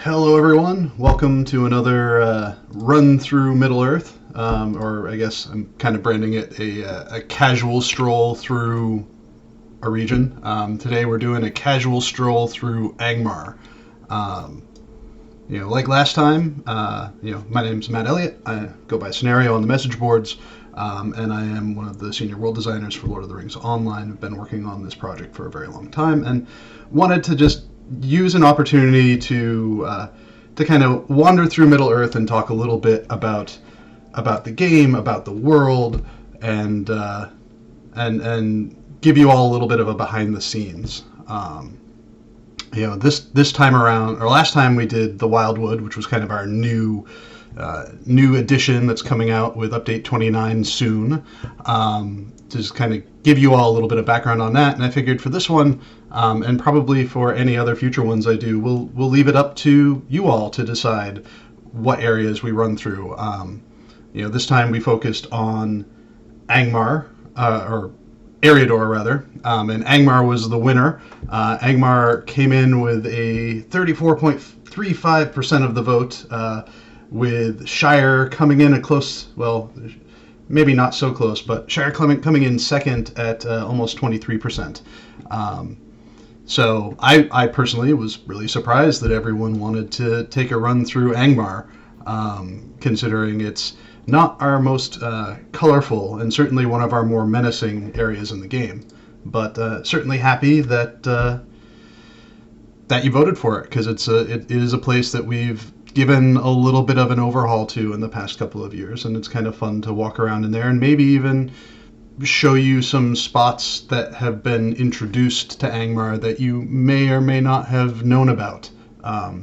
Hello, everyone. Welcome to another run through Middle Earth, or I guess I'm kind of branding it a casual stroll through a region. Today we're doing a casual stroll through Angmar. Um, like last time, my name's Matt Elliott. I go by Scenario on the message boards, and I am one of the senior world designers for Lord of the Rings Online. I've been working on this project for a very long time, and wanted to just use an opportunity to kind of wander through Middle Earth and talk a little bit about the game, about the world, and give you all a little bit of a behind the scenes. This time around, or last time we did the Wildwood, which was kind of our new edition that's coming out with update 29 soon. To just kind of give you all a little bit of background on that, and I figured for this one, and probably for any other future ones I do, we'll leave it up to you all to decide what areas we run through. This time we focused on Angmar, or Eriador rather, and Angmar was the winner. Angmar came in with a 34.35% of the vote, with Shire coming in a close, well, maybe not so close, but Shire coming in second at almost 23%. So I personally was really surprised that everyone wanted to take a run through Angmar, considering it's not our most colorful and certainly one of our more menacing areas in the game. But certainly happy that that you voted for it, because it is a place that we've given a little bit of an overhaul to in the past couple of years, and it's kind of fun to walk around in there and maybe even show you some spots that have been introduced to Angmar that you may or may not have known about. I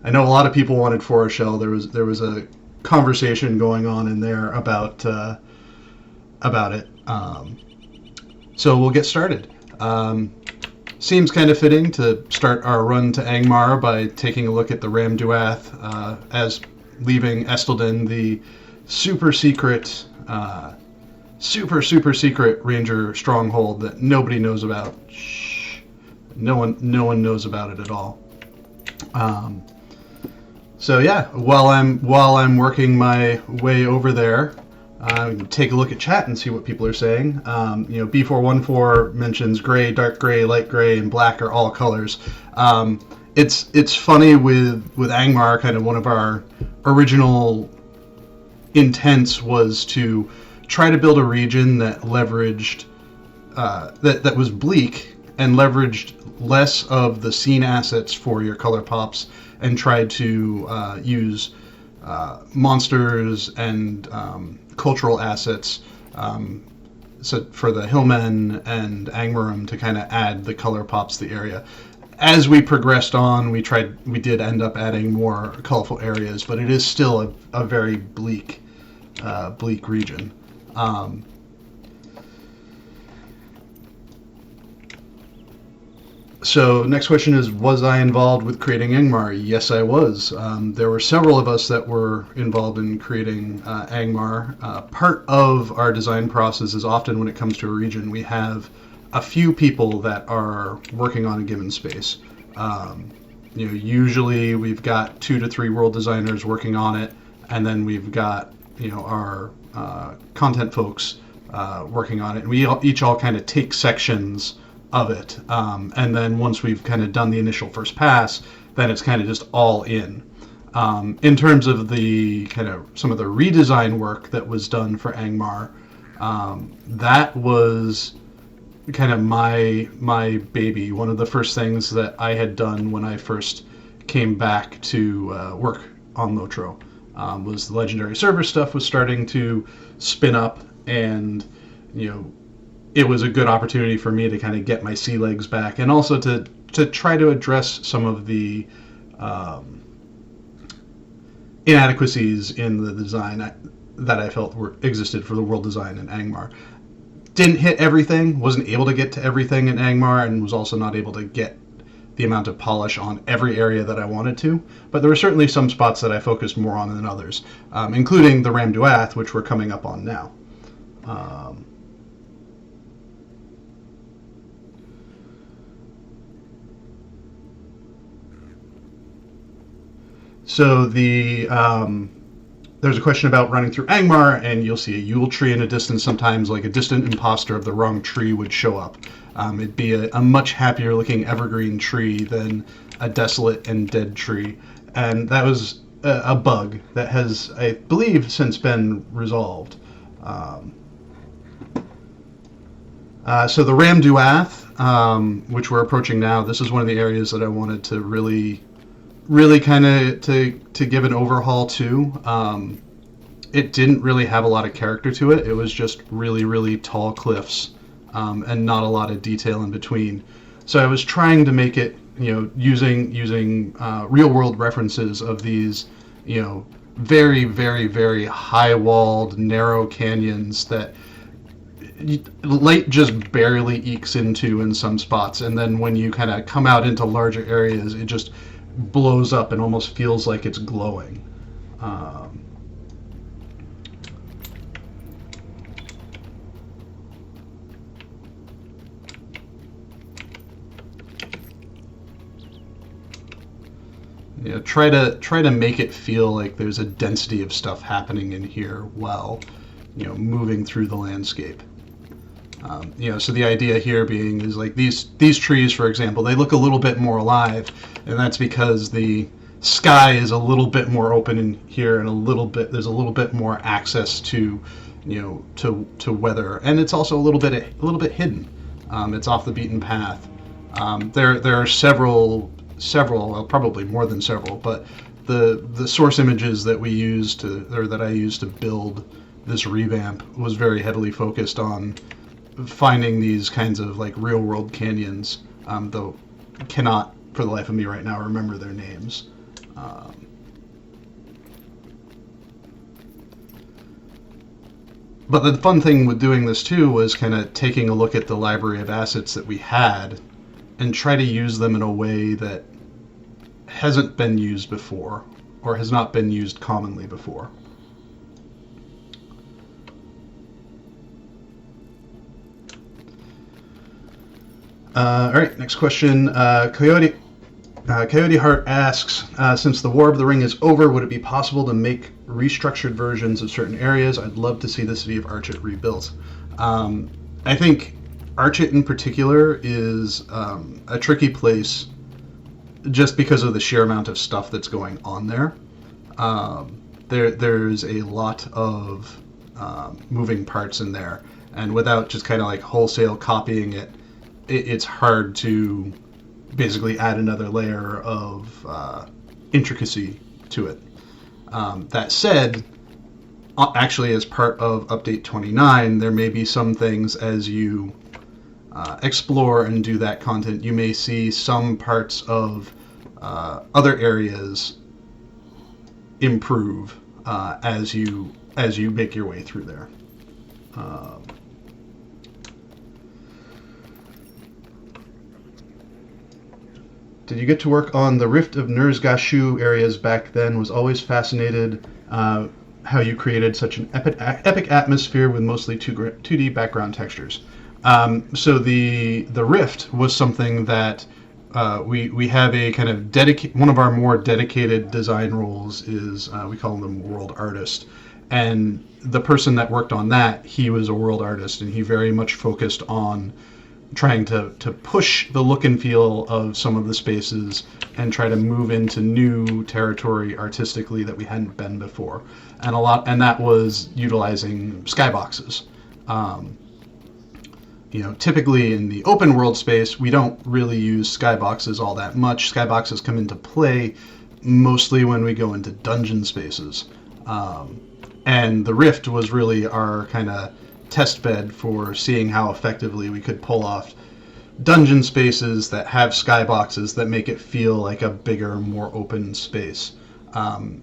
know a lot of people wanted Forest Shell. There was a conversation going on in there about it. So we'll get started. Seems kind of fitting to start our run to Angmar by taking a look at the Ramduath, as leaving Estelden, the super secret ranger stronghold that nobody knows about. Shh. No one knows about it at all. So yeah, while I'm working my way over there, take a look at chat and see what people are saying. B414 mentions gray, dark gray, light gray, and black are all colors. It's funny with Angmar. Kind of one of our original intents was to try to build a region that leveraged that was bleak and leveraged less of the scene assets for your color pops, and tried to use monsters and cultural assets, so for the Hillmen and Angmarum to kind of add the color pops to the area. As we progressed on, we did end up adding more colorful areas, but it is still a very bleak region. So next question is, was I involved with creating Angmar? Yes, I was. There were several of us that were involved in creating Angmar. Part of our design process is often when it comes to a region, we have a few people that are working on a given space. Usually we've got 2 to 3 world designers working on it, and then we've got our content folks working on it. And we each all kind of take sections of it, and then once we've kind of done the initial first pass, then it's kind of just all in. In terms of the kind of some of the redesign work that was done for Angmar, that was kind of my baby. One of the first things that I had done when I first came back to work on Lotro was the legendary server stuff was starting to spin up, and it was a good opportunity for me to kind of get my sea legs back, and also to try to address some of the inadequacies in the design that I felt existed for the world design in Angmar. Didn't hit everything, wasn't able to get to everything in Angmar, and was also not able to get the amount of polish on every area that I wanted to, but there were certainly some spots that I focused more on than others, including the Ramduath, which we're coming up on now. So there's a question about running through Angmar, and you'll see a Yule tree in a distance sometimes, like a distant imposter of the wrong tree would show up. It'd be a much happier looking evergreen tree than a desolate and dead tree. And that was a bug that has, I believe, since been resolved. So the Ram Duath, which we're approaching now, this is one of the areas that I wanted to really kind of to give an overhaul to. It didn't really have a lot of character to it. It was just really tall cliffs, and not a lot of detail in between. So I was trying to make it, using real world references of these, very high walled, narrow canyons that light just barely ekes into in some spots, and then when you kind of come out into larger areas, it just blows up and almost feels like it's glowing. Try to make it feel like there's a density of stuff happening in here while moving through the landscape. So the idea here being is like these trees, for example, they look a little bit more alive, and that's because the sky is a little bit more open in here, and there's a little bit more access to to weather, and it's also a little bit hidden. It's off the beaten path. There are several, well, probably more than several, but the source images that that I used to build this revamp was very heavily focused on finding these kinds of like real world canyons, though I cannot for the life of me right now remember their names. But the fun thing with doing this too was kind of taking a look at the library of assets that we had and try to use them in a way that hasn't been used before or has not been used commonly before. All right, next question. Coyote Heart asks, since the War of the Ring is over, would it be possible to make restructured versions of certain areas? I'd love to see the city of Archit rebuilt. I think Archit in particular is a tricky place just because of the sheer amount of stuff that's going on there. There's a lot of moving parts in there, and without just kind of like wholesale copying it, it's hard to basically add another layer of intricacy to it. That said, actually as part of Update 29, there may be some things as you explore and do that content, you may see some parts of other areas improve as you make your way through there. Did you get to work on the Rift of Nurzgashu areas back then? Was always fascinated how you created such an epic atmosphere with mostly 2D background textures. So the Rift was something that we have a kind of one of our more dedicated design roles is we call them world artist, and the person that worked on that, he was a world artist, and he very much focused on trying to push the look and feel of some of the spaces and try to move into new territory artistically that we hadn't been before, and that was utilizing skyboxes. Typically in the open world space, we don't really use skyboxes all that much. Skyboxes come into play mostly when we go into dungeon spaces. And the Rift was really our kind of test bed for seeing how effectively we could pull off dungeon spaces that have skyboxes that make it feel like a bigger, more open space.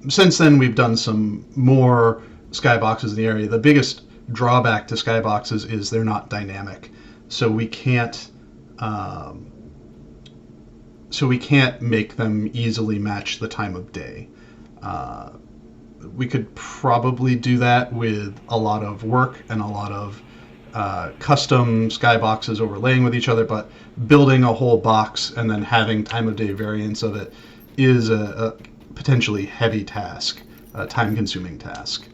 Since then, we've done some more skyboxes in the area. The biggest drawback to skyboxes is they're not dynamic, so we can't make them easily match the time of day. We could probably do that with a lot of work and a lot of custom skyboxes overlaying with each other, but building a whole box and then having time of day variants of it is potentially heavy task, a time-consuming task.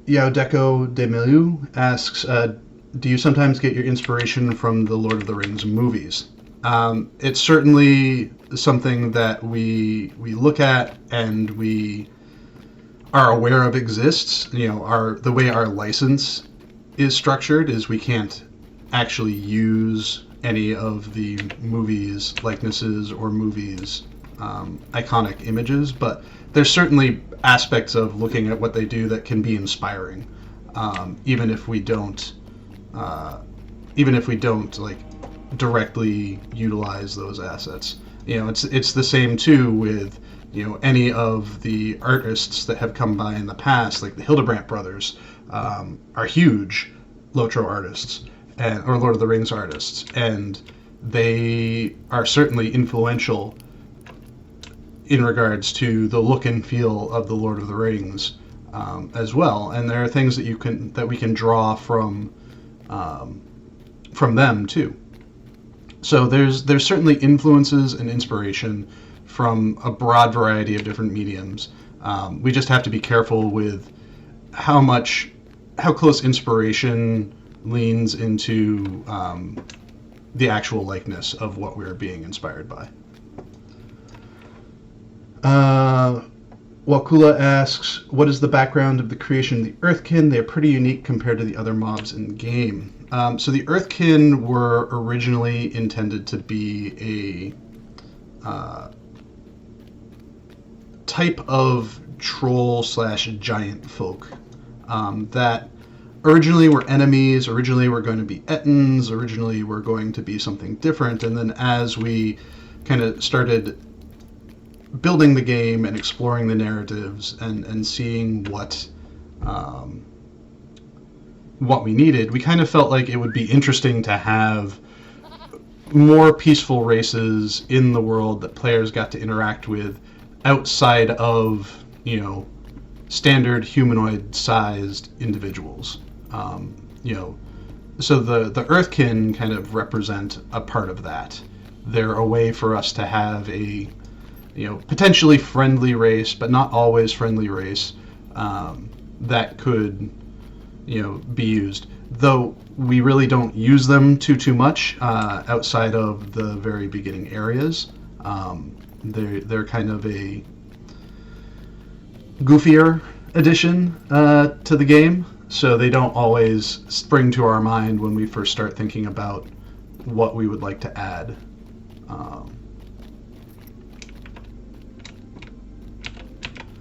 Yaodeco de Milieu asks, do you sometimes get your inspiration from the Lord of the Rings movies? It's certainly something that we look at and we are aware of exists. The way our license is structured is we can't actually use any of the movies' likenesses or movies' iconic images, but there's certainly aspects of looking at what they do that can be inspiring, even if we don't like directly utilize those assets. It's the same too with any of the artists that have come by in the past, like the Hildebrandt brothers, are huge Lotro artists or Lord of the Rings artists, and they are certainly influential in regards to the look and feel of the Lord of the Rings as well. And there are things that we can draw from them too. So there's certainly influences and inspiration from a broad variety of different mediums. We just have to be careful with how close inspiration leans into the actual likeness of what we're being inspired by. Wakula asks, what is the background of the creation of the Earthkin? They're pretty unique compared to the other mobs in the game. So the Earthkin were originally intended to be a type of troll/giant folk that originally were enemies, originally were going to be Ettins, originally were going to be something different, and then as we kind of started building the game and exploring the narratives and seeing what we needed, we kind of felt like it would be interesting to have more peaceful races in the world that players got to interact with outside of, standard humanoid-sized individuals. So the Earthkin kind of represent a part of that. They're a way for us to have a potentially friendly race, but not always friendly race, that could, be used. Though we really don't use them too much outside of the very beginning areas. They're kind of a goofier addition to the game, so they don't always spring to our mind when we first start thinking about what we would like to add.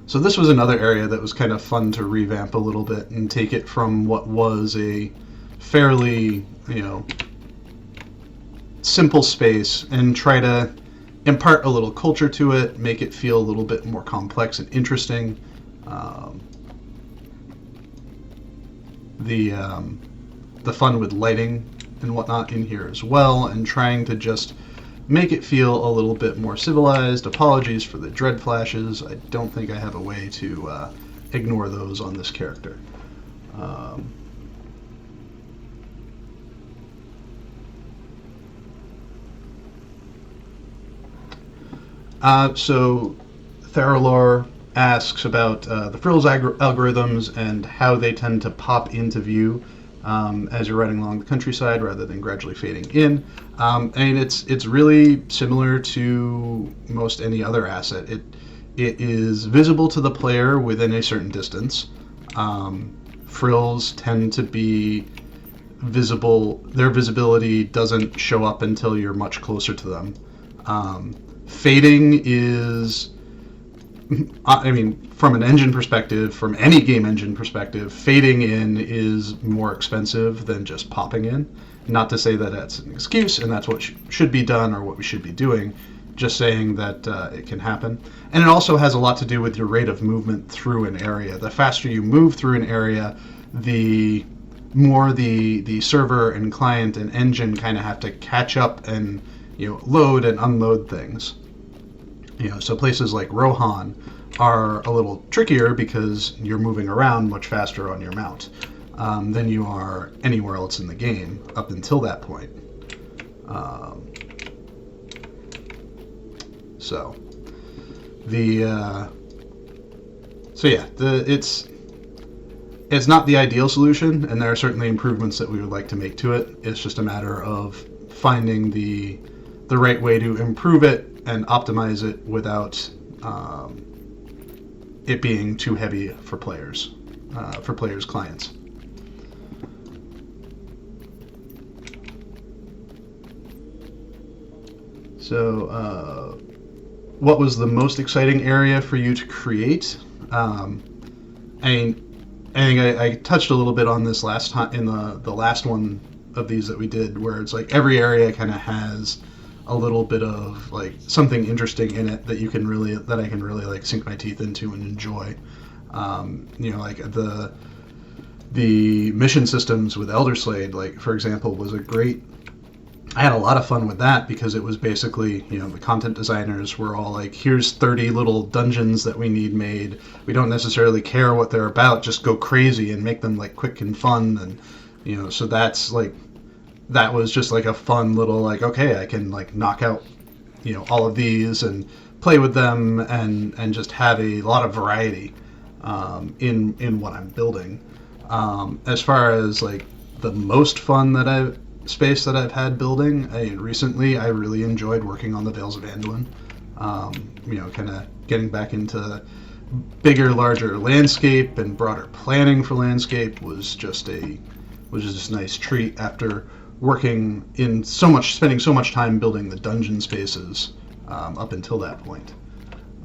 So this was another area that was kind of fun to revamp a little bit and take it from what was a fairly, simple space and try to impart a little culture to it, make it feel a little bit more complex and interesting. The fun with lighting and whatnot in here as well, and trying to just make it feel a little bit more civilized. Apologies for the dread flashes. I don't think I have a way to ignore those on this character. So Theralor asks about the frills algorithms and how they tend to pop into view as you're riding along the countryside rather than gradually fading in. It's really similar to most any other asset. It is visible to the player within a certain distance. Frills tend to be visible. Their visibility doesn't show up until you're much closer to them. Fading is, from an engine perspective, from any game engine perspective, fading in is more expensive than just popping in. Not to say that that's an excuse and that's what should be done or what we should be doing, just saying that it can happen. And it also has a lot to do with your rate of movement through an area. The faster you move through an area, the more the server and client and engine kind of have to catch up and load and unload things. So places like Rohan are a little trickier because you're moving around much faster on your mount than you are anywhere else in the game up until that point. Um, so the so yeah, it's not the ideal solution, and there are certainly improvements that we would like to make to it. It's just a matter of finding the right way to improve it and optimize it without it being too heavy for players' clients. So, what was the most exciting area for you to create? I think I touched a little bit on this last time in the last one of these that we did, where it's like every area kind of has a little bit of like something interesting in it that I can really like sink my teeth into and enjoy. Like the mission systems with Elder Slade, like for example, was a great. I had a lot of fun with that because it was basically, the content designers were all like, here's 30 little dungeons that we need made. We don't necessarily care what they're about, just go crazy and make them like quick and fun. And, so that was just like a fun little like, okay, I can like knock out, all of these and play with them and just have a lot of variety in what I'm building. As far as like the most fun space that I've had building, recently I really enjoyed working on the Vales of Anduin. Kind of getting back into bigger, larger landscape and broader planning for landscape was just a nice treat after spending so much time building the dungeon spaces up until that point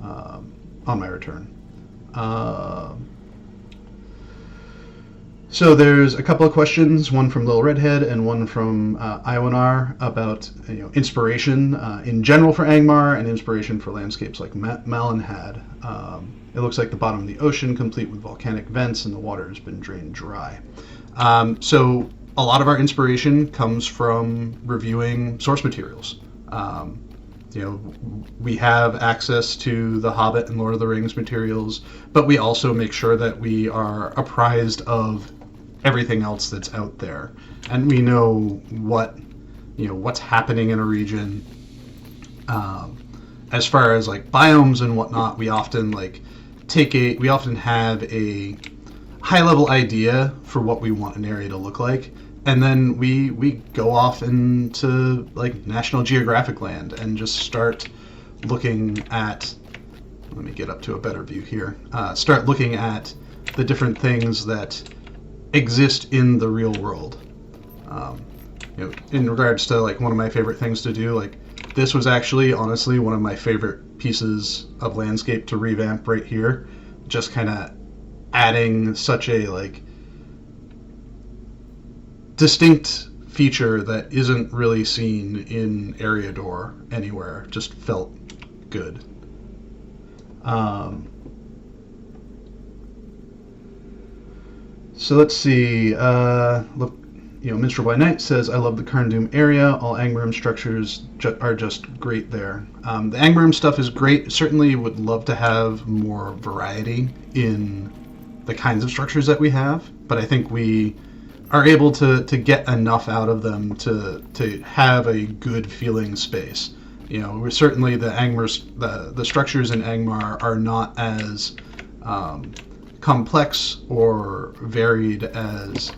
on my return. So there's a couple of questions, one from Lil Redhead and one from Iwanar about inspiration in general for Angmar and inspiration for landscapes like Malin had. It looks like the bottom of the ocean, complete with volcanic vents, and the water has been drained dry. So a lot of our inspiration comes from reviewing source materials. We have access to the Hobbit and Lord of the Rings materials, but we also make sure that we are apprised of everything else that's out there, and we know what's happening in a region. As far as like biomes and whatnot, we often have a high level idea for what we want an area to look like, and then we go off into like National Geographic land and just start looking at. Let me get up to a better view here. Start looking at the different things that exist in the real world. In regards to like one of my favorite things to do, like this was actually honestly one of my favorite pieces of landscape to revamp right here. Just kind of adding such a like distinct feature that isn't really seen in Eriador anywhere. Just felt good. So let's see. Look, Minstrel by Night says, "I love the Carndoom area. All Angmar structures are just great there." The Angmar stuff is great. Certainly would love to have more variety in the kinds of structures that we have, but I think we are able to get enough out of them to have a good feeling space. We're certainly the structures in Angmar are not as complex or varied as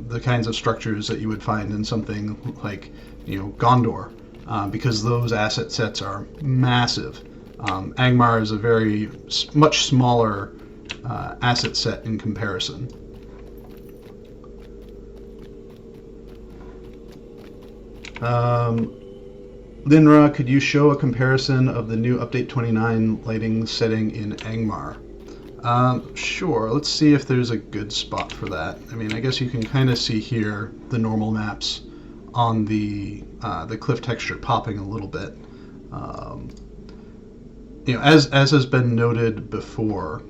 the kinds of structures that you would find in something like Gondor, because those asset sets are massive. Angmar is a very much smaller asset set in comparison. Linra, could you show a comparison of the new Update 29 lighting setting in Angmar? Sure, let's see if there's a good spot for that. I mean, I guess you can kind of see here the normal maps on the cliff texture popping a little bit. As has been noted before,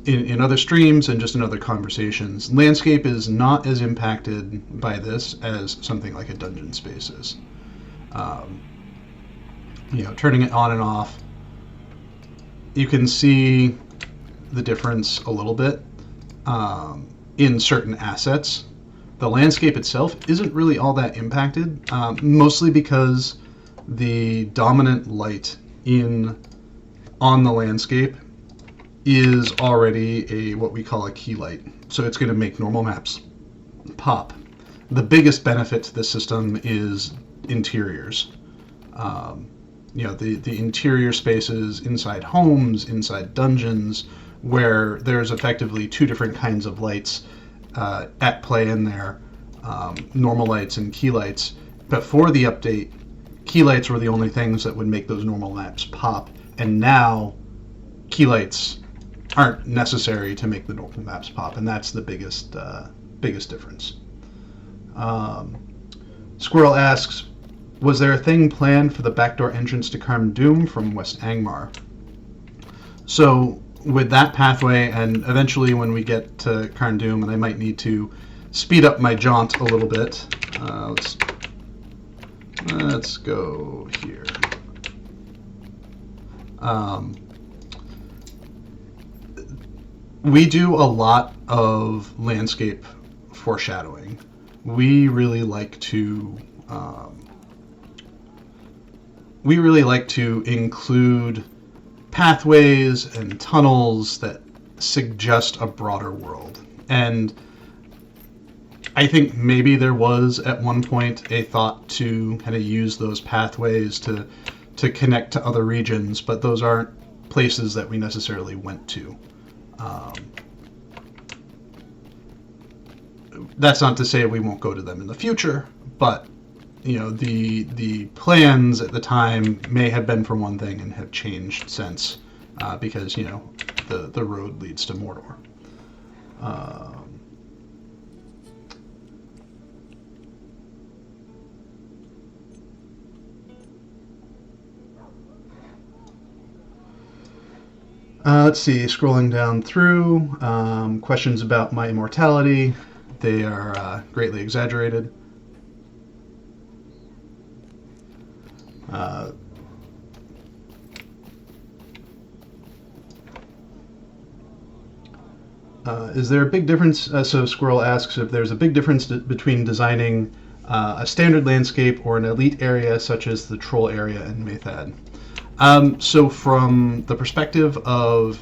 in other streams and just in other conversations, landscape is not as impacted by this as something like a dungeon space is. Turning it on and off, you can see the difference a little bit in certain assets, the landscape itself isn't really all that impacted, mostly because the dominant light on the landscape is already what we call a key light. So it's going to make normal maps pop. The biggest benefit to this system is interiors. The interior spaces inside homes, inside dungeons, where there's effectively two different kinds of lights at play in there, normal lights and key lights. Before the update, key lights were the only things that would make those normal maps pop, and now key lights aren't necessary to make the normal maps pop, and that's the biggest difference. Squirrel asks, was there a thing planned for the backdoor entrance to Carn Dûm from West Angmar? So with that pathway, and eventually when we get to Carn Dûm, and I might need to speed up my jaunt a little bit, let's go here. We do a lot of landscape foreshadowing. We really like to include pathways and tunnels that suggest a broader world. And I think maybe there was at one point a thought to kind of use those pathways to connect to other regions, but those aren't places that we necessarily went to. That's not to say we won't go to them in the future, but the plans at the time may have been for one thing and have changed since, because the road leads to Mordor. Let's see, scrolling down through, questions about my immortality. They are greatly exaggerated. Is there a big difference? So Squirrel asks if there's a big difference between designing a standard landscape or an elite area such as the Troll area in Maythad. So from the perspective of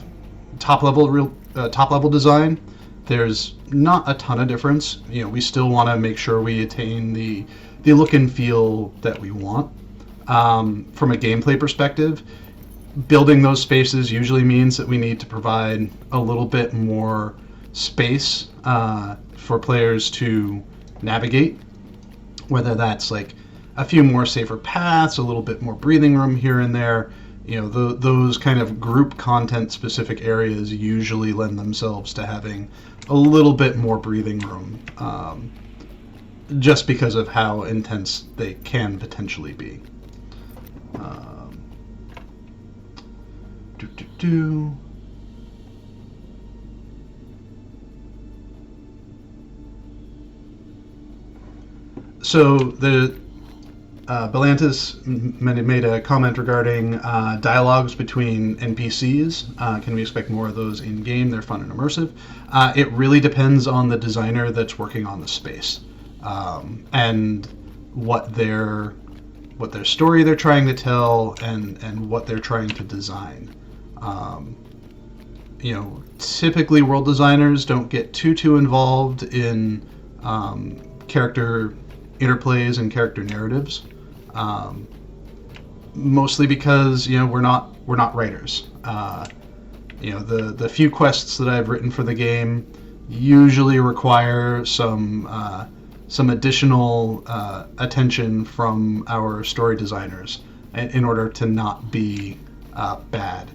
top level design, there's not a ton of difference. We still want to make sure we attain the look and feel that we want. From a gameplay perspective, building those spaces usually means that we need to provide a little bit more space for players to navigate, whether that's like a few more safer paths, a little bit more breathing room here and there. Those kind of group content specific areas usually lend themselves to having a little bit more breathing room, just because of how intense they can potentially be. So the Belantis made a comment regarding dialogues between NPCs. Can we expect more of those in game? They're fun and immersive. It really depends on the designer that's working on the space, and what their story they're trying to tell, and what they're trying to design. Typically world designers don't get too involved in character interplays and character narratives, mostly because we're not writers. The few quests that I've written for the game usually require some additional attention from our story designers in order to not be bad.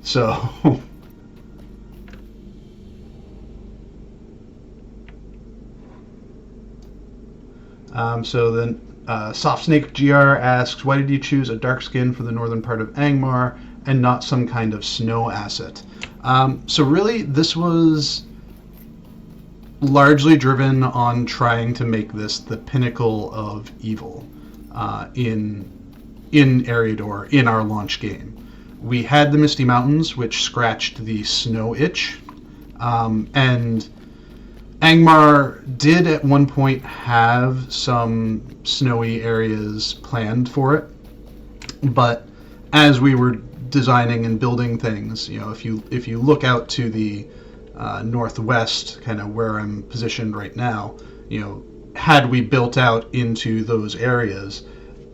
So so then Soft Snake GR asks, why did you choose a dark skin for the northern part of Angmar and not some kind of snow asset? So really this was largely driven on trying to make this the pinnacle of evil in Eriador, in our launch game. We had the Misty Mountains, which scratched the snow itch, and Angmar did at one point have some snowy areas planned for it, but as we were designing and building things, if you look out to the northwest, kind of where I'm positioned right now, had we built out into those areas,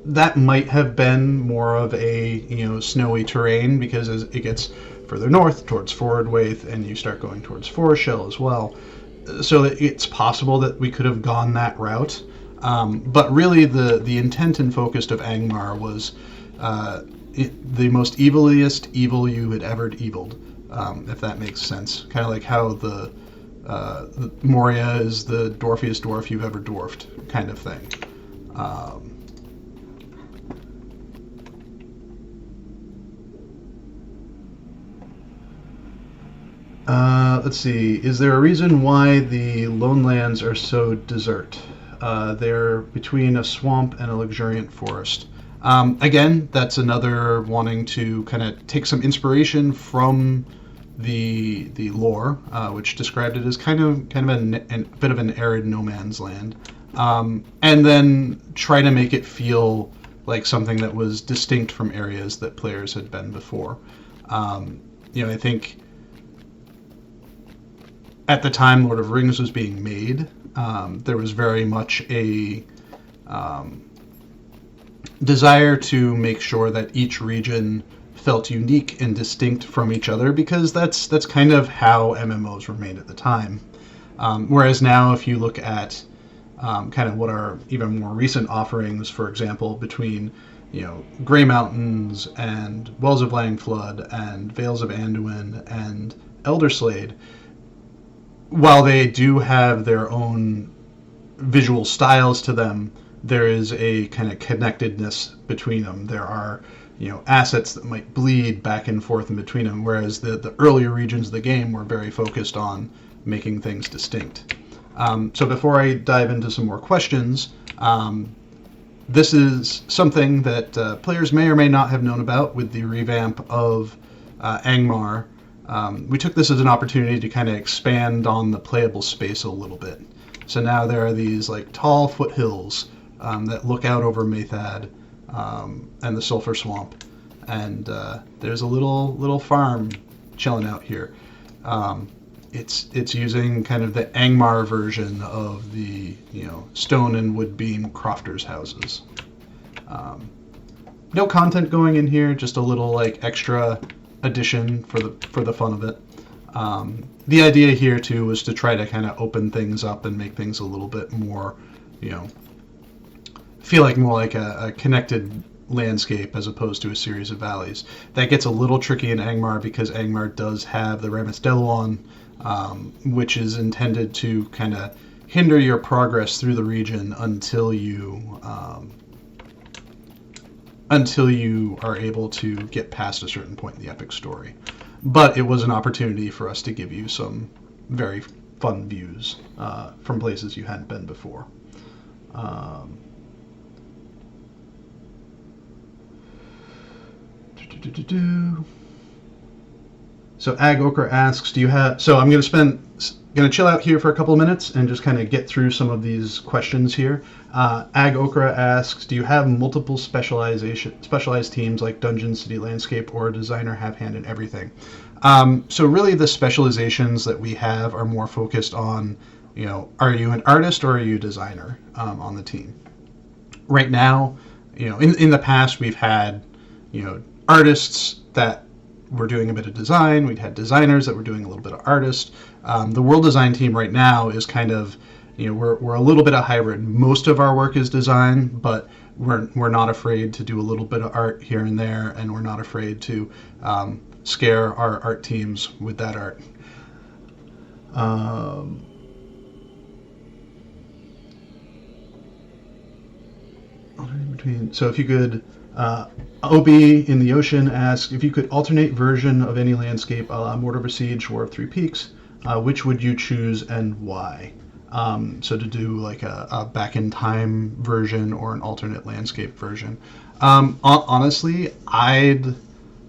that might have been more of a snowy terrain, because as it gets further north towards Forward Waith and you start going towards Forest Shell as well, so it's possible that we could have gone that route. But really, the intent and focus of Angmar was the most eviliest evil you had ever eviled, if that makes sense. Kind of like how the Moria is the dwarfiest dwarf you've ever dwarfed, kind of thing. Let's see. Is there a reason why the Lone Lands are so desert? They're between a swamp and a luxuriant forest. Again, that's another wanting to kind of take some inspiration from the lore, which described it as kind of a bit of an arid no man's land, and then try to make it feel like something that was distinct from areas that players had been before. I think at the time Lord of Rings was being made, there was very much a desire to make sure that each region felt unique and distinct from each other, because that's kind of how MMOs were made at the time. Whereas now, if you look at kind of what are even more recent offerings, for example, between Grey Mountains and Wells of Langflood and Vales of Anduin and Elderslade, while they do have their own visual styles to them, there is a kind of connectedness between them. There are assets that might bleed back and forth in between them, whereas the earlier regions of the game were very focused on making things distinct. So before I dive into some more questions, this is something that players may or may not have known about with the revamp of Angmar. We took this as an opportunity to kind of expand on the playable space a little bit. So now there are these like tall foothills that look out over Maythad and the Sulphur Swamp, and there's a little farm chilling out here. It's using kind of the Angmar version of the stone and wood beam crofters' houses. No content going in here, just a little like extra addition for the fun of it. The idea here too was to try to kind of open things up and make things a little bit more, feel like more like a connected landscape as opposed to a series of valleys. That gets a little tricky in Angmar because Angmar does have the Ramis Deluon, which is intended to kind of hinder your progress through the region until you are able to get past a certain point in the epic story. But it was an opportunity for us to give you some very fun views from places you hadn't been before. So Ag Okra asks, do you have... So I'm going to chill out here for a couple of minutes and just kind of get through some of these questions here. Ag Okra asks, do you have multiple specialized teams like Dungeon, City, Landscape, or a designer have hand in everything? So really the specializations that we have are more focused on, are you an artist or are you a designer on the team? Right now, in the past we've had, artists that were doing a bit of design. We'd had designers that were doing a little bit of artist. The world design team right now is kind of, we're a little bit of hybrid. Most of our work is design, but we're not afraid to do a little bit of art here and there, and we're not afraid to scare our art teams with that art. So if you could... OB in the Ocean asks, if you could alternate version of any landscape a la Mortar Besiege, War of Three Peaks, which would you choose and why? So to do like a back-in-time version or an alternate landscape version. Honestly, I'd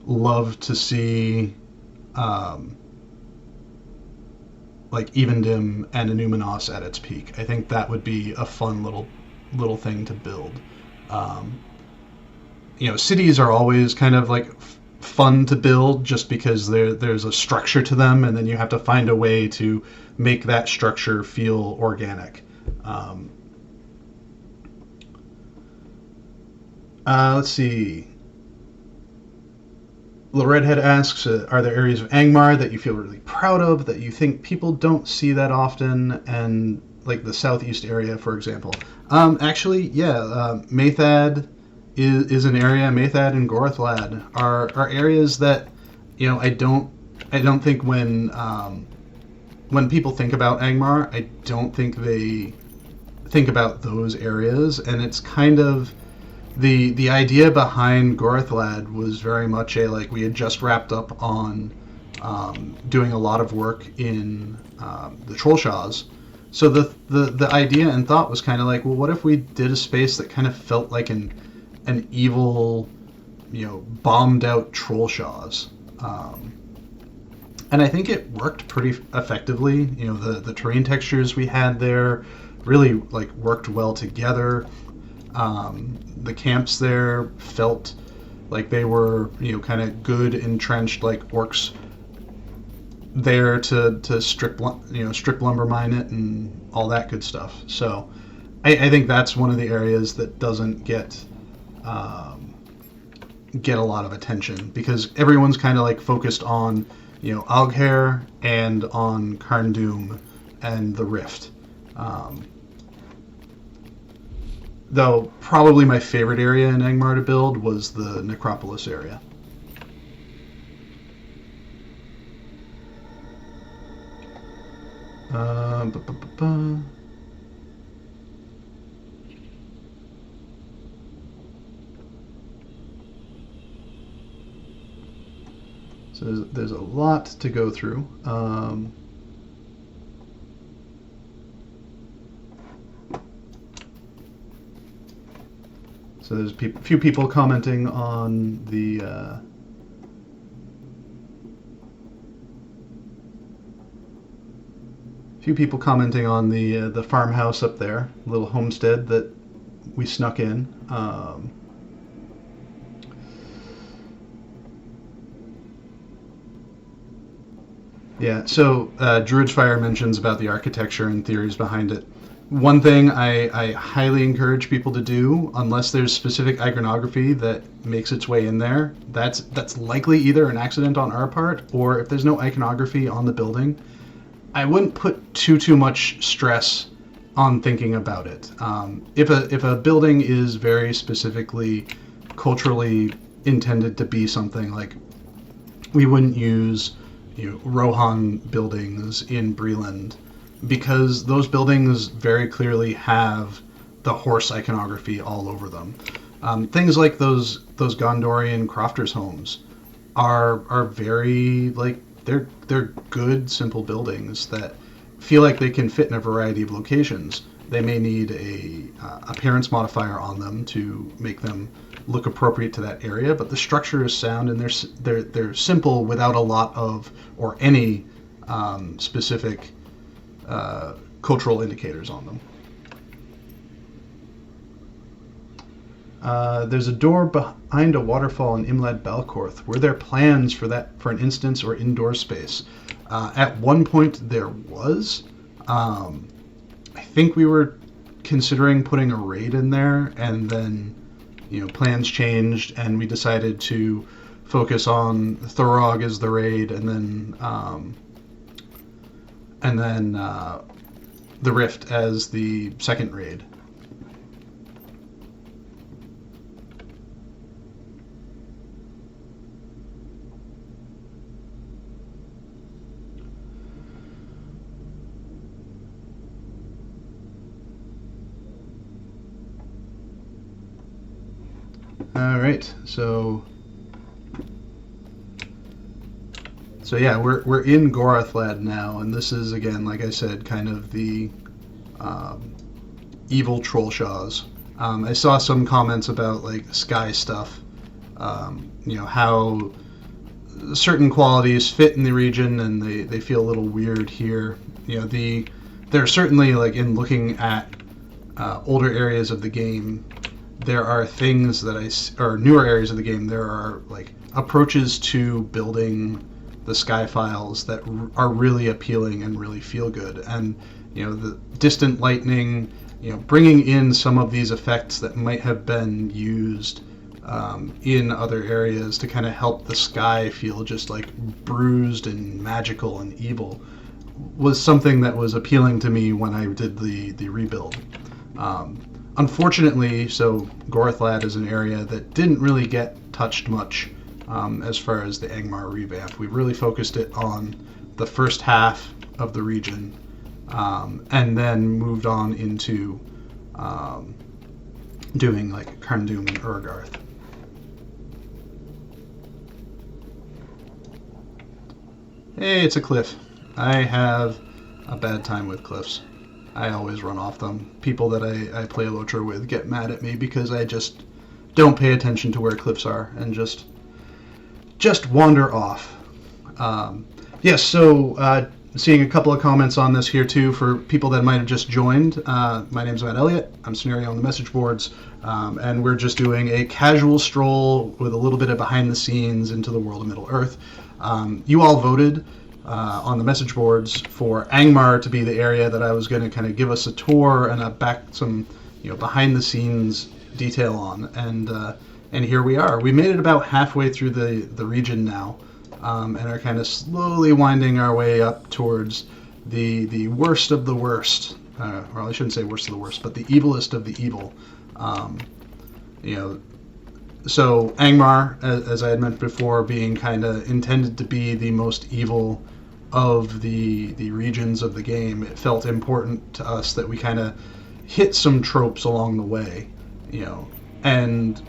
love to see like Evendim and Enumenos at its peak. I think that would be a fun little thing to build. Um, Cities are always kind of like fun to build just because there's a structure to them, and then you have to find a way to make that structure feel organic. Um, let's see. Little Redhead asks, are there areas of Angmar that you feel really proud of that you think people don't see that often, and like the southeast area, for example? Actually, yeah, Mathad is an area. Mathad and Gorathlad are areas that I don't think when people think about Angmar, I don't think they think about those areas, and it's kind of the idea behind Gorathlad was very much like we had just wrapped up on doing a lot of work in the Trollshaws. So the idea and thought was kind of like, well, what if we did a space that kind of felt like an evil, bombed out Trollshaws. And I think it worked pretty effectively. The terrain textures we had there really like worked well together. The camps there felt like they were, kind of good entrenched like orcs there to strip lumber mine it and all that good stuff. So I think that's one of the areas that doesn't get a lot of attention because everyone's kind of like focused on Alghair and on Carndum and the Rift. Though probably my favorite area in Angmar to build was the Necropolis area. Uh, bu- bu- bu- bu. So there's a lot to go through. So there's a few people commenting on the the farmhouse up there, little homestead that we snuck in. Yeah, so Druid's Fire mentions about the architecture and theories behind it. One thing I highly encourage people to do, unless there's specific iconography that makes its way in there, that's likely either an accident on our part, or if there's no iconography on the building, I wouldn't put too much stress on thinking about it. If a building is very specifically culturally intended to be something, like we wouldn't use Rohan buildings in Breland, because those buildings very clearly have the horse iconography all over them. Things like those Gondorian crofters' homes are very like they're good simple buildings that feel like they can fit in a variety of locations. They may need a appearance modifier on them to make them look appropriate to that area, but the structure is sound and they're simple without a lot of or any specific cultural indicators on them. There's a door behind a waterfall in Imlad Balcorth. Were there plans for that for an instance or indoor space? At one point there was. I think we were considering putting a raid in there, and then plans changed, and we decided to focus on Thorog as the raid, and then the Rift as the second raid. All right, so yeah, we're in Gorathlad now, and this is again, like I said, kind of the evil Trollshaws. I saw some comments about like sky stuff, how certain qualities fit in the region and they feel a little weird here. They're certainly, like, in looking at older areas of the game, there are things or newer areas of the game, there are, like, approaches to building the sky files that are really appealing and really feel good. And, the distant lightning, bringing in some of these effects that might have been used in other areas to kind of help the sky feel just, like, bruised and magical and evil was something that was appealing to me when I did the rebuild. Unfortunately, so Gorthlad is an area that didn't really get touched much as far as the Angmar revamp. We really focused it on the first half of the region, and then moved on into doing, like, Carndum and Urgarth. Hey, it's a cliff. I have a bad time with cliffs. I always run off them. People that I play Elotra with get mad at me because I just don't pay attention to where cliffs are and just wander off. Yes, so seeing a couple of comments on this here too for people that might have just joined. My name's Matt Elliott. I'm scenario on the message boards, and we're just doing a casual stroll with a little bit of behind the scenes into the world of Middle Earth. You all voted on the message boards for Angmar to be the area that I was going to kind of give us a tour and some behind the scenes detail on, and here we are. We made it about halfway through the region now, and are kind of slowly winding our way up towards the worst of the worst. Well, I shouldn't say worst of the worst, but the evilest of the evil. So Angmar, as I had mentioned before, being kind of intended to be the most evil of the regions of the game, it felt important to us that we kind of hit some tropes along the way, and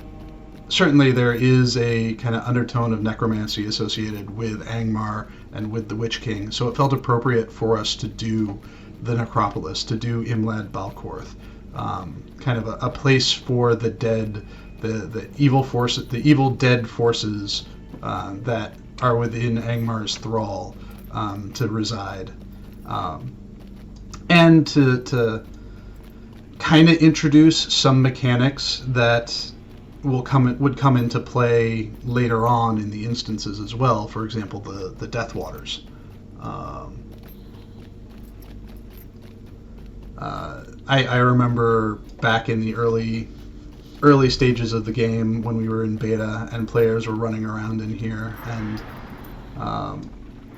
certainly there is a kind of undertone of necromancy associated with Angmar and with the Witch King, so it felt appropriate for us to do the Necropolis, to do Imlad Balcorth, kind of a place for the dead, the evil forces, the evil dead forces that are within Angmar's thrall to reside, and to kind of introduce some mechanics that would come into play later on in the instances as well. For example, the Death Waters. I remember back in the early stages of the game when we were in beta and players were running around in here, and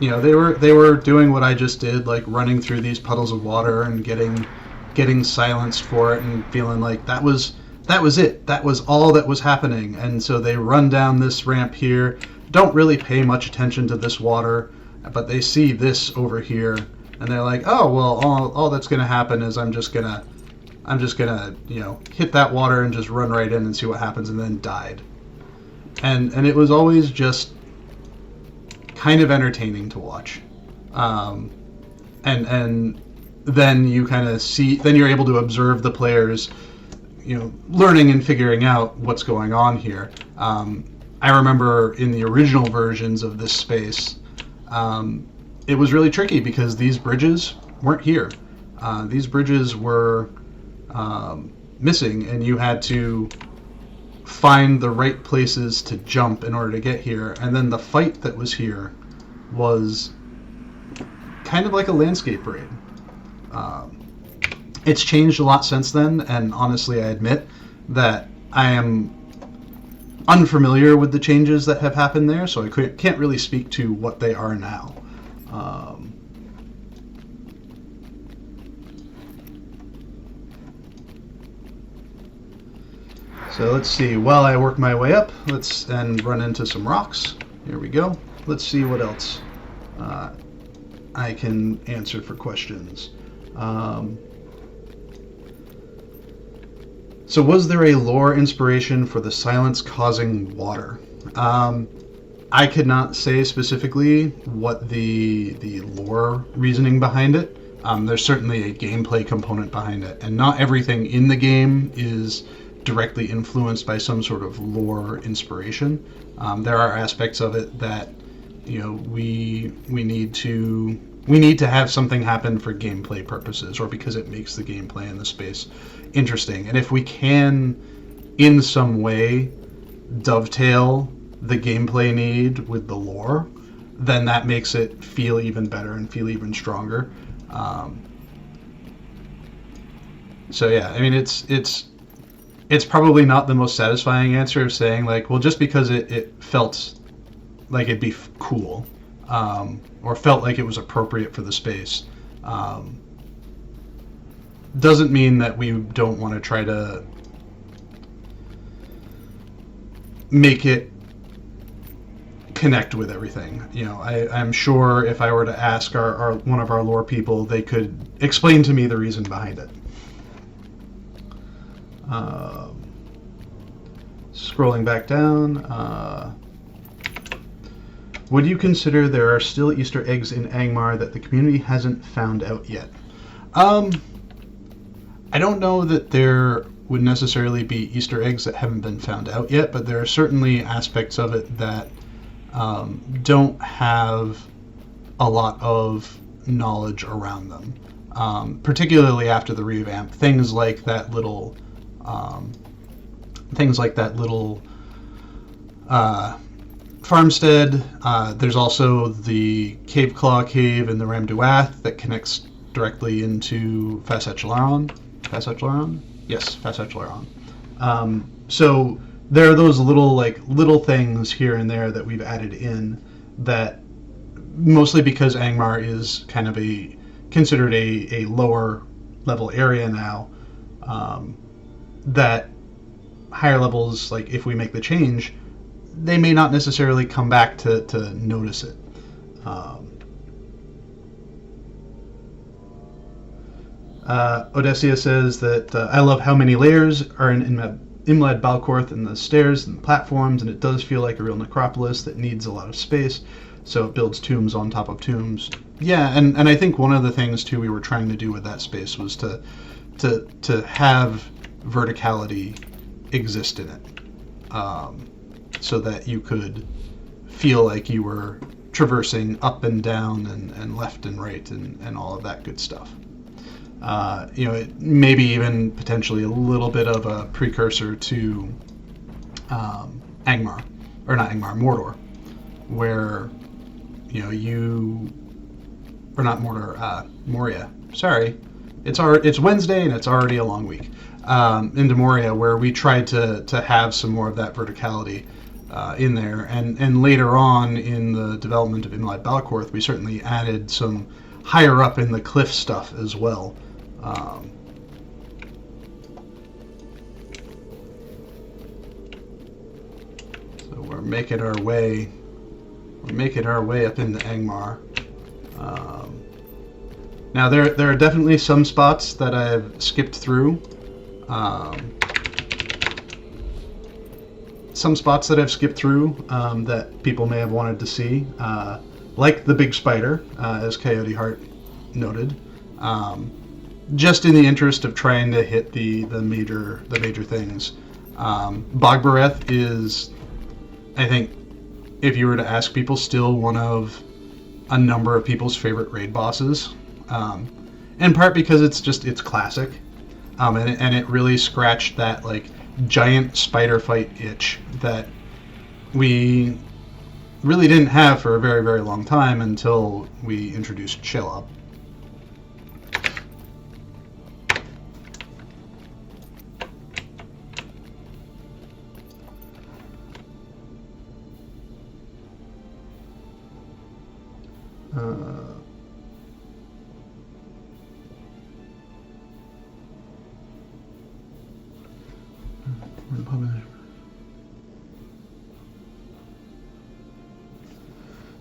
they were doing what I just did, like running through these puddles of water and getting silenced for it and feeling like that was it. That was all that was happening. And so they run down this ramp here, don't really pay much attention to this water, but they see this over here, and they're like, oh, well, all that's going to happen is I'm just gonna hit that water and just run right in and see what happens, and then died. And it was always just kind of entertaining to watch. And then you kind of see, then you're able to observe the players, learning and figuring out what's going on here. I remember in the original versions of this space, it was really tricky because these bridges weren't here. These bridges were missing, and you had to find the right places to jump in order to get here. And then the fight that was here was kind of like a landscape raid. It's changed a lot since then, and honestly, I admit that I am unfamiliar with the changes that have happened there, so I can't really speak to what they are now. So let's see, while I work my way up, and run into some rocks. Here we go. Let's see what else I can answer for questions. So was there a lore inspiration for the silence causing water? I could not say specifically what the lore reasoning behind it. There's certainly a gameplay component behind it, and not everything in the game is directly influenced by some sort of lore inspiration. There are aspects of it that we need to have something happen for gameplay purposes, or because it makes the gameplay in the space interesting. And if we can, in some way, dovetail the gameplay need with the lore, then that makes it feel even better and feel even stronger. So yeah, I mean, it's probably not the most satisfying answer of saying like, well, just because it felt like it'd be cool, or felt like it was appropriate for the space, doesn't mean that we don't want to try to make it connect with everything. I'm sure if I were to ask our one of our lore people, they could explain to me the reason behind it. Scrolling back down, would you consider there are still Easter eggs in Angmar that the community hasn't found out yet? I don't know that there would necessarily be Easter eggs that haven't been found out yet, but there are certainly aspects of it that don't have a lot of knowledge around them, particularly after the revamp. Things like that little farmstead. There's also the Cave Claw Cave in the Ramduath that connects directly into Fasechlaron. Fasechlaron? Yes, Fasechlaron. So there are those little things here and there that we've added in that, mostly because Angmar is kind of considered a lower level area now, that higher levels, like if we make the change, they may not necessarily come back to notice it. Odessia says that I love how many layers are in Imlad Balcorth, and the stairs and the platforms, and it does feel like a real necropolis that needs a lot of space, so it builds tombs on top of tombs. Yeah, and I think one of the things too we were trying to do with that space was to have verticality exist in it, so that you could feel like you were traversing up and down and left and right and all of that good stuff. It maybe even potentially a little bit of a precursor to Angmar, or not Angmar, Mordor, where or not Mordor, Moria. Sorry, it's Wednesday and it's already a long week. Into Moria, where we tried to have some more of that verticality in there, and later on in the development of Imlad Balcorth, we certainly added some higher up in the cliff stuff as well. So we're making our way up into Angmar. Now there are definitely some spots that I've skipped through. That people may have wanted to see, like the big spider, as Coyote Heart noted. Just in the interest of trying to hit the major things. Bogbareth is, I think, if you were to ask people, still one of a number of people's favorite raid bosses. In part because it's classic, and it really scratched that giant spider fight itch that we really didn't have for a very, very long time until we introduced Shelob.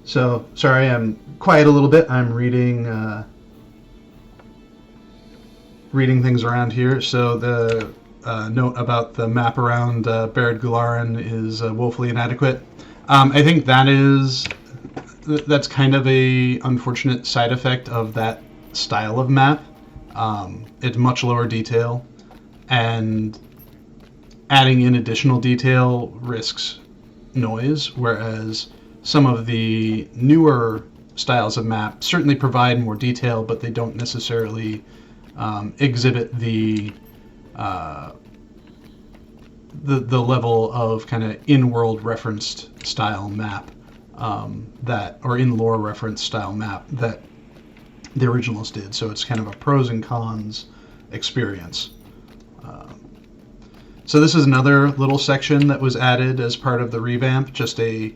So, sorry, I'm quiet a little bit. I'm reading things around here. So the note about the map around Barad Gularan is woefully inadequate. I think that's kind of a unfortunate side effect of that style of map. It's much lower detail, and adding in additional detail risks noise, whereas some of the newer styles of map certainly provide more detail, but they don't necessarily exhibit the level of kind of in-world referenced style map or in-lore referenced style map that the originals did. So it's kind of a pros and cons experience. So this is another little section that was added as part of the revamp, just a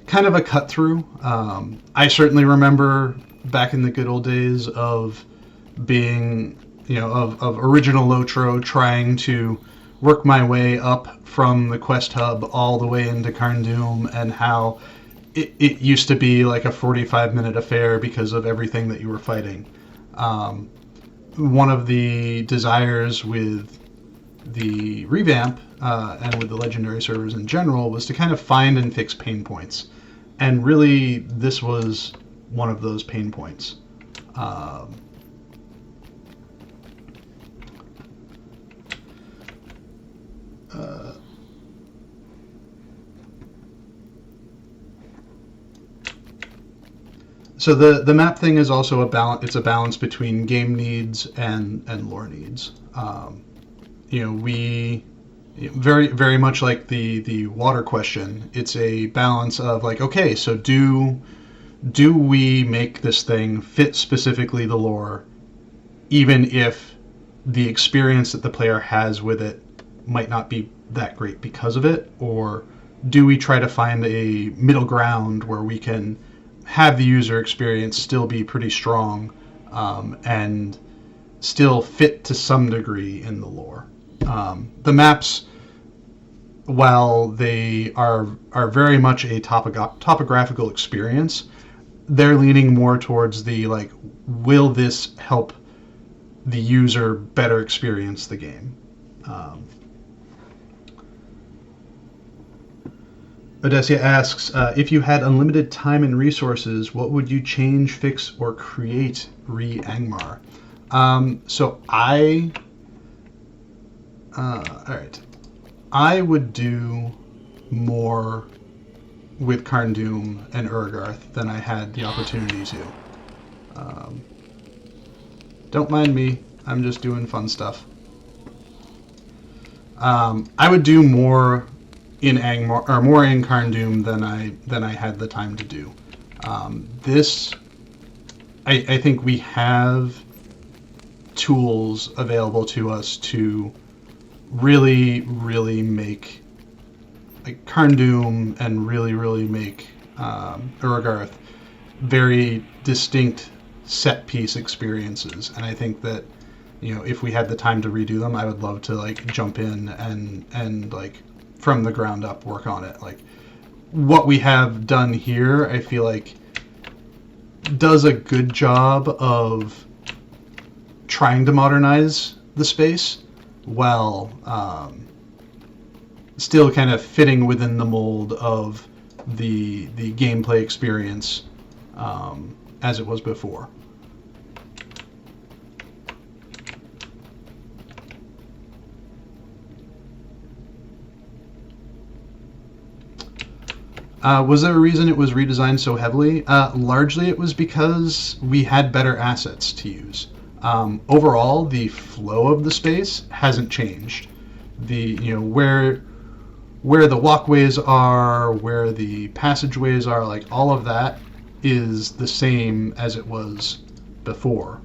kind of a cut through. I certainly remember back in the good old days of being, of original Lotro, trying to work my way up from the quest hub all the way into Carndoom, and how it used to be like a 45-minute affair because of everything that you were fighting. One of the desires with the revamp and with the legendary servers in general was to kind of find and fix pain points. And really, this was one of those pain points. So the map thing is also a balance. It's a balance between game needs and lore needs. We very very much like the water question. It's a balance of like, okay, so do we make this thing fit specifically the lore, even if the experience that the player has with it might not be that great because of it, or do we try to find a middle ground where we can have the user experience still be pretty strong and still fit to some degree in the lore. The maps, while they are very much a topographical experience, they're leaning more towards the like, will this help the user better experience the game? Odessia asks, if you had unlimited time and resources, what would you change, fix, or create re-Angmar? I would do more with Carndoom and Urgarth than I had the opportunity to. Don't mind me, I'm just doing fun stuff. I would do more in Angmar, or more in Carndoom than I had the time to do. I think we have tools available to us to really, really make like Carndoom and really make Urgarth very distinct set piece experiences. And I think that, if we had the time to redo them, I would love to like jump in and like from the ground up work on it. Like what we have done here, I feel like does a good job of trying to modernize the space while still kind of fitting within the mold of the gameplay experience as it was before. Was there a reason it was redesigned so heavily? Largely it was because we had better assets to use. Overall, the flow of the space hasn't changed. Where the walkways are, where the passageways are, like all of that is the same as it was before.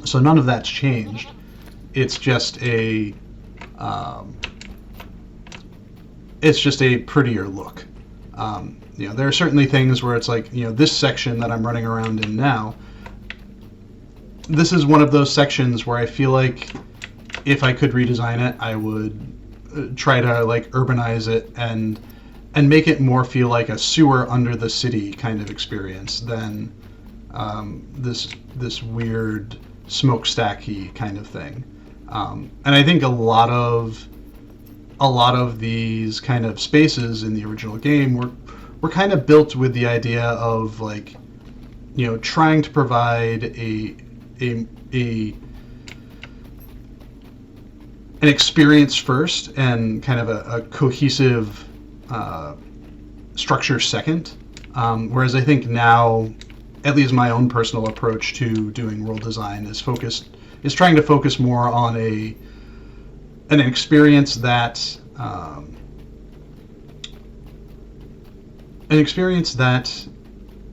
So none of that's changed. It's just a prettier look. There are certainly things where it's like, this section that I'm running around in now, this is one of those sections where I feel like if I could redesign it, I would try to like urbanize it and make it more feel like a sewer under the city kind of experience than this weird smokestacky kind of thing. And I think a lot of these kind of spaces in the original game were kind of built with the idea of like, trying to provide an experience first and kind of a cohesive structure second. Whereas I think now, at least my own personal approach to doing world design is trying to focus more on an experience that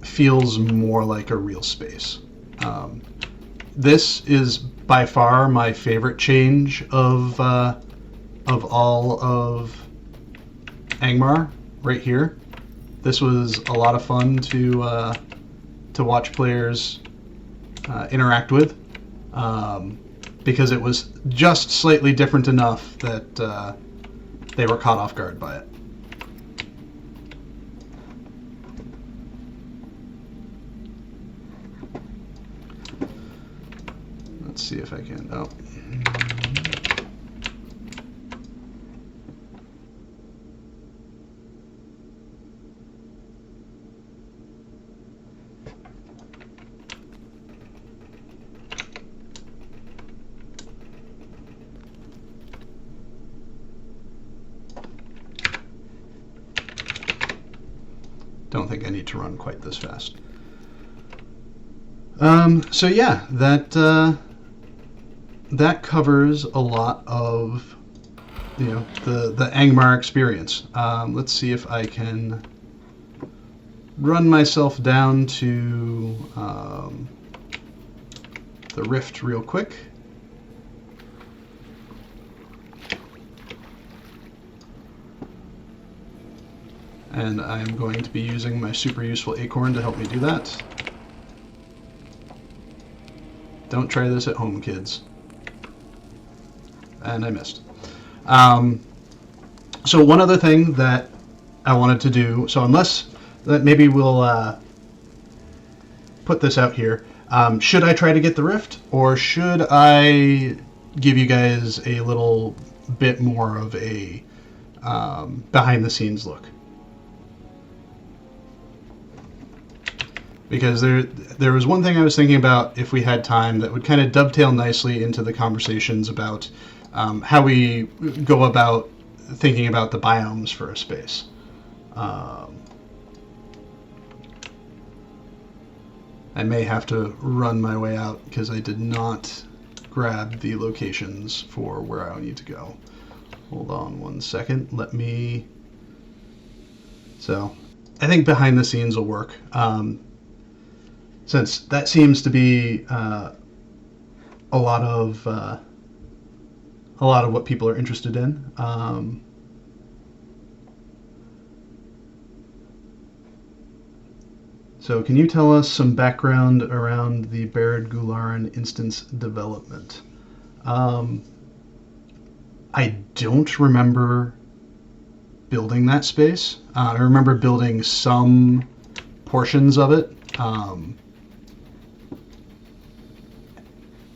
feels more like a real space. This is by far my favorite change of all of Angmar right here. This was a lot of fun to watch players interact with, because it was just slightly different enough that they were caught off guard by it. Let's see if I can. Oh. Don't think I need to run quite this fast. So yeah, that covers a lot of the Angmar experience. Let's see if I can run myself down to the Rift real quick. And I'm going to be using my super useful acorn to help me do that. Don't try this at home, kids. And I missed. So one other thing that I wanted to do, so unless that maybe we'll put this out here. Should I try to get the Rift, or should I give you guys a little bit more of a behind the scenes look? Because there was one thing I was thinking about, if we had time, that would kind of dovetail nicely into the conversations about how we go about thinking about the biomes for a space. I may have to run my way out because I did not grab the locations for where I need to go. Hold on one second. So I think behind the scenes will work. Since that seems to be a lot of what people are interested in. So can you tell us some background around the Barid Gularan instance development? I don't remember building that space. I remember building some portions of it.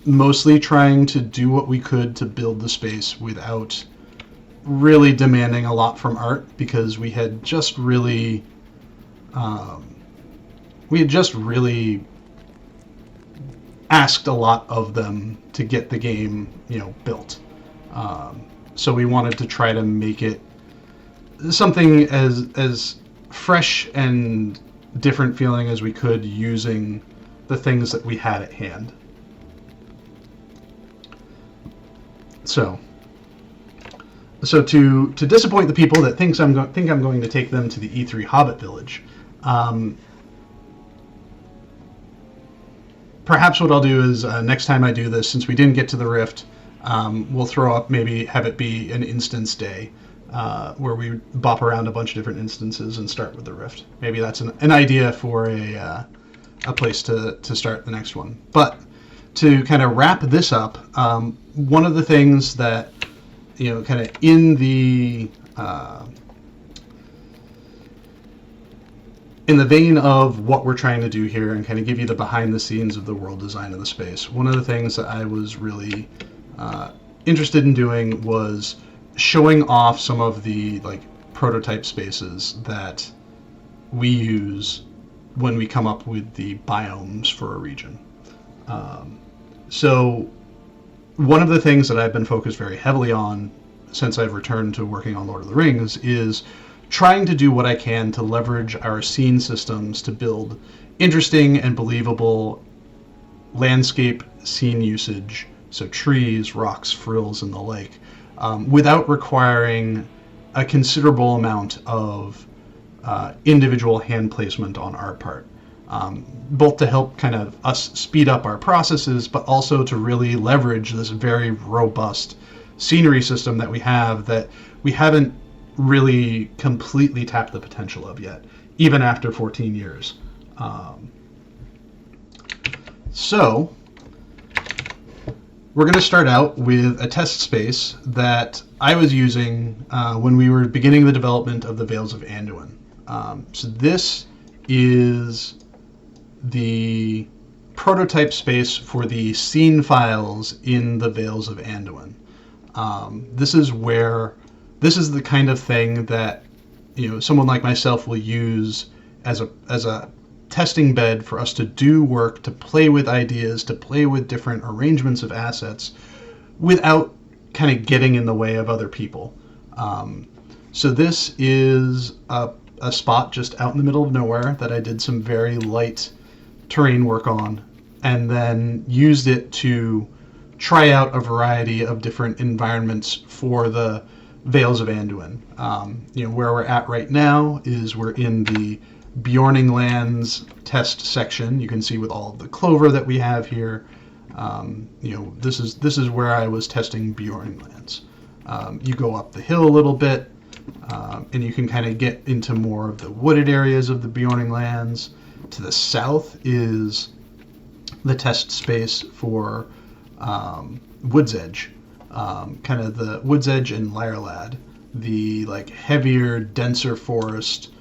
Mostly trying to do what we could to build the space without really demanding a lot from art, because we had just really asked a lot of them to get the game, built. So we wanted to try to make it something as fresh and different feeling as we could, using the things that we had at hand. So to disappoint the people that think I'm going to take them to the E3 Hobbit Village, perhaps what I'll do is next time I do this, since we didn't get to the Rift, we'll throw up, maybe have it be an instance day where we bop around a bunch of different instances and start with the Rift. Maybe that's an idea for a place to start the next one. But to kind of wrap this up, one of the things that, kind of in the vein of what we're trying to do here, and kind of give you the behind the scenes of the world design of the space, one of the things that I was really interested in doing was showing off some of the prototype spaces that we use when we come up with the biomes for a region. So one of the things that I've been focused very heavily on since I've returned to working on Lord of the Rings is trying to do what I can to leverage our scene systems to build interesting and believable landscape scene usage, so trees, rocks, frills, and the like, without requiring a considerable amount of individual hand placement on our part, both to help kind of us speed up our processes, but also to really leverage this very robust scenery system that we have that we haven't really completely tapped the potential of yet, even after 14 years. So we're going to start out with a test space that I was using when we were beginning the development of the Vales of Anduin. So this is the prototype space for the scene files in the Vales of Anduin. This is the kind of thing that someone like myself will use as a testing bed for us to do work, to play with ideas, to play with different arrangements of assets without kind of getting in the way of other people. So this is a spot just out in the middle of nowhere that I did some very light terrain work on, and then used it to try out a variety of different environments for the Vales of Anduin. Where we're at right now is we're in the Bjorning Lands test section. You can see with all of the clover that we have here. This is where I was testing Bjorning Lands. You go up the hill a little bit, and you can kind of get into more of the wooded areas of the Bjorning Lands. To the south is the test space for Wood's Edge, kind of the Wood's Edge and Lyrelad, the like heavier, denser forest.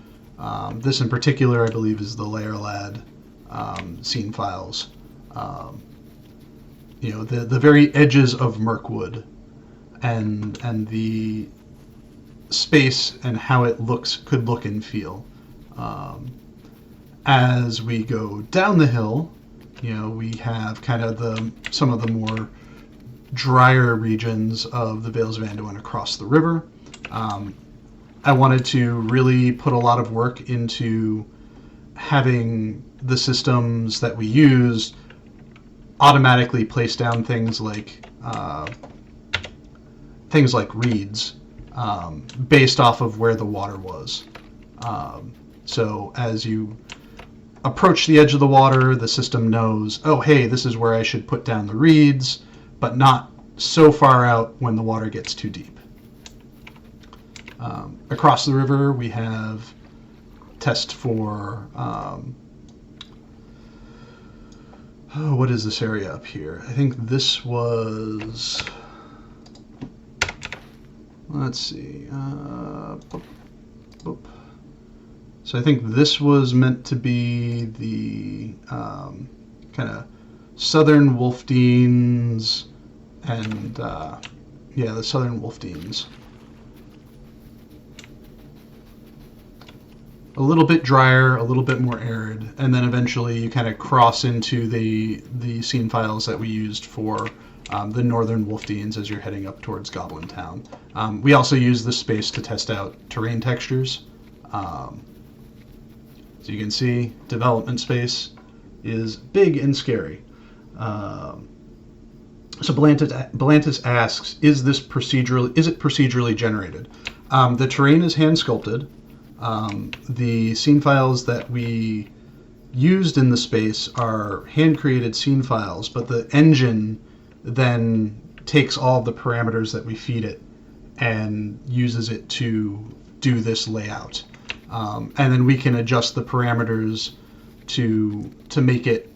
This in particular, I believe, is the Lyrelad scene files. The very edges of Mirkwood, and the space and how it could look and feel. As we go down the hill, we have kind of some of the more drier regions of the Vales of Anduin across the river. I wanted to really put a lot of work into having the systems that we used automatically place down things like reeds based off of where the water was. So as you approach the edge of the water, the system knows, oh, hey, this is where I should put down the reeds, but not so far out when the water gets too deep. Across the river, we have test for, what is this area up here? I think this was, let's see, So I think this was meant to be the kind of southern Wolfdeans and, the southern Wolfdeans. A little bit drier, a little bit more arid, and then eventually you kind of cross into the scene files that we used for the northern Wolfdeans as you're heading up towards Goblin Town. We also use this space to test out terrain textures. So you can see development space is big and scary. So Belantis asks, is it procedurally generated? The terrain is hand sculpted. The scene files that we used in the space are hand-created scene files, but the engine then takes all the parameters that we feed it and uses it to do this layout. And then we can adjust the parameters to make it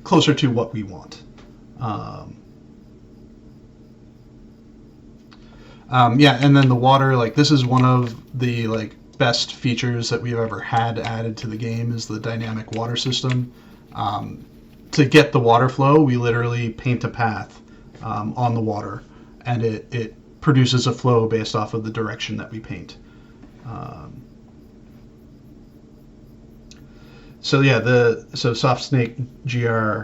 closer to what we want. And then the water, this is one of the best features that we've ever had added to the game is the dynamic water system. To get the water flow, we literally paint a path on the water, and it produces a flow based off of the direction that we paint. So Soft Snake GR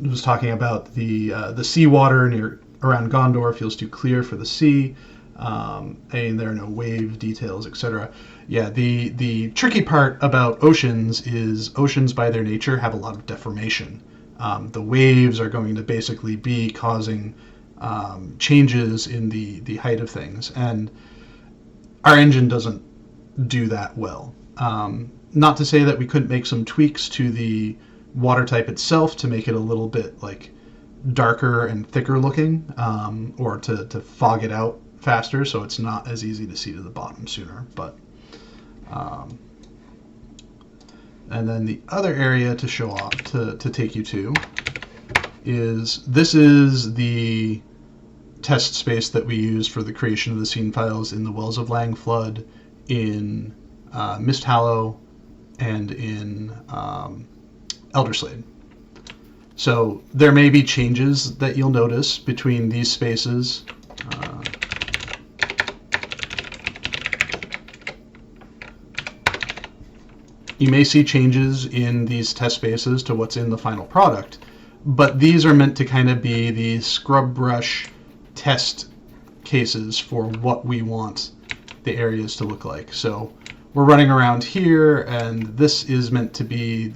was talking about the seawater around Gondor feels too clear for the sea. and there are no wave details, etc. Yeah, the tricky part about oceans is oceans by their nature have a lot of deformation. The waves are going to basically be causing changes in the height of things, and our engine doesn't do that well. Not to say that we couldn't make some tweaks to the water type itself to make it a little bit like darker and thicker looking, or to fog it out faster so it's not as easy to see to the bottom sooner. But and then the other area to show off, to take you to, is this is the test space that we used for the creation of the scene files in the Wells of Lang Flood, in Mist Hallow, and in Elderslade. So there may be changes that you'll notice between these spaces. You may see changes in these test spaces to what's in the final product, but these are meant to kind of be the scrub brush test cases for what we want the areas to look like. So we're running around here, and this is meant to be,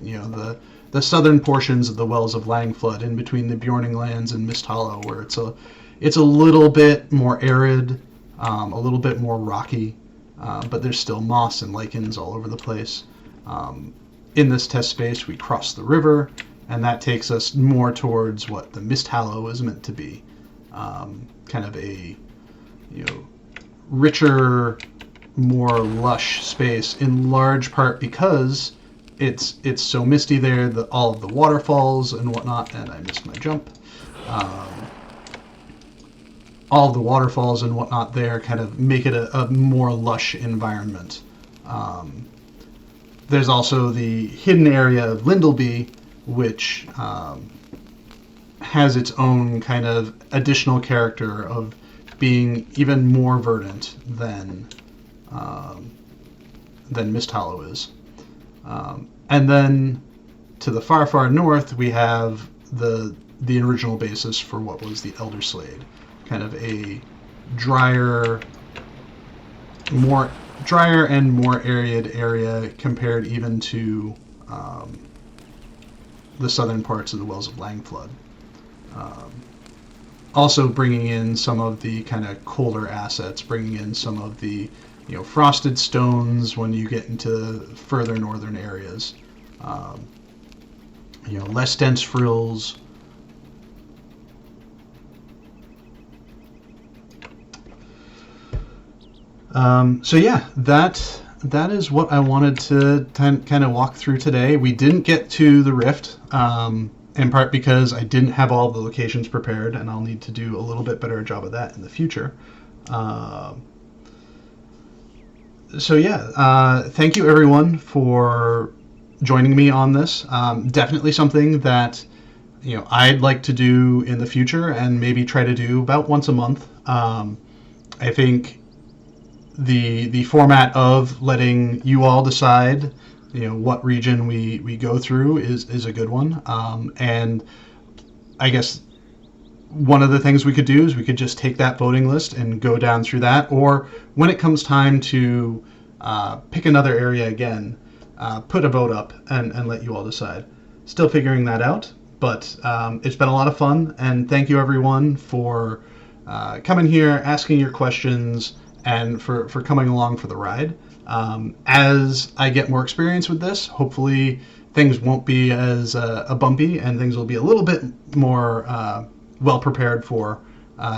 the southern portions of the Wells of Lang Flood, in between the Bjorning Lands and Mist Hollow, where it's a little bit more arid, a little bit more rocky, but there's still moss and lichens all over the place. In this test space, we cross the river, and that takes us more towards what the Mist Hallow is meant to be, kind of a richer, more lush space, in large part because it's so misty there that all of the waterfalls and whatnot, and I missed my jump. All of the waterfalls and whatnot there kind of make it a more lush environment. There's also the hidden area of Lindleby, which has its own kind of additional character of being even more verdant than Mist Hollow is. And then to the far, far north, we have the original basis for what was the Elderslade, kind of a drier and more arid area compared even to the southern parts of the Wells of Lang Flood. Also bringing in some of the kind of colder assets, bringing in some of the frosted stones when you get into further northern areas. Less dense frills. So yeah, that is what I wanted to kind of walk through today. We didn't get to the Rift, in part because I didn't have all the locations prepared, and I'll need to do a little bit better job of that in the future. So yeah, thank you everyone for joining me on this. Definitely something that I'd like to do in the future, and maybe try to do about once a month. I think the format of letting you all decide what region we go through is a good one. And I guess one of the things we could do is we could just take that voting list and go down through that, or when it comes time to pick another area again, put a vote up and let you all decide. Still figuring that out, but it's been a lot of fun, and thank you everyone for coming here, asking your questions, and for coming along for the ride. As I get more experience with this, hopefully things won't be as bumpy, and things will be a little bit more well prepared for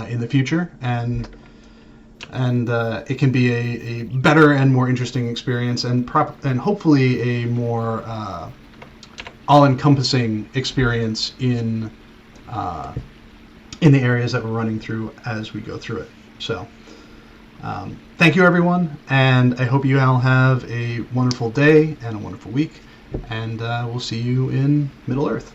in the future, and it can be a better and more interesting experience, and hopefully a more all-encompassing experience in the areas that we're running through as we go through it. So thank you everyone, and I hope you all have a wonderful day and a wonderful week, and we'll see you in Middle Earth.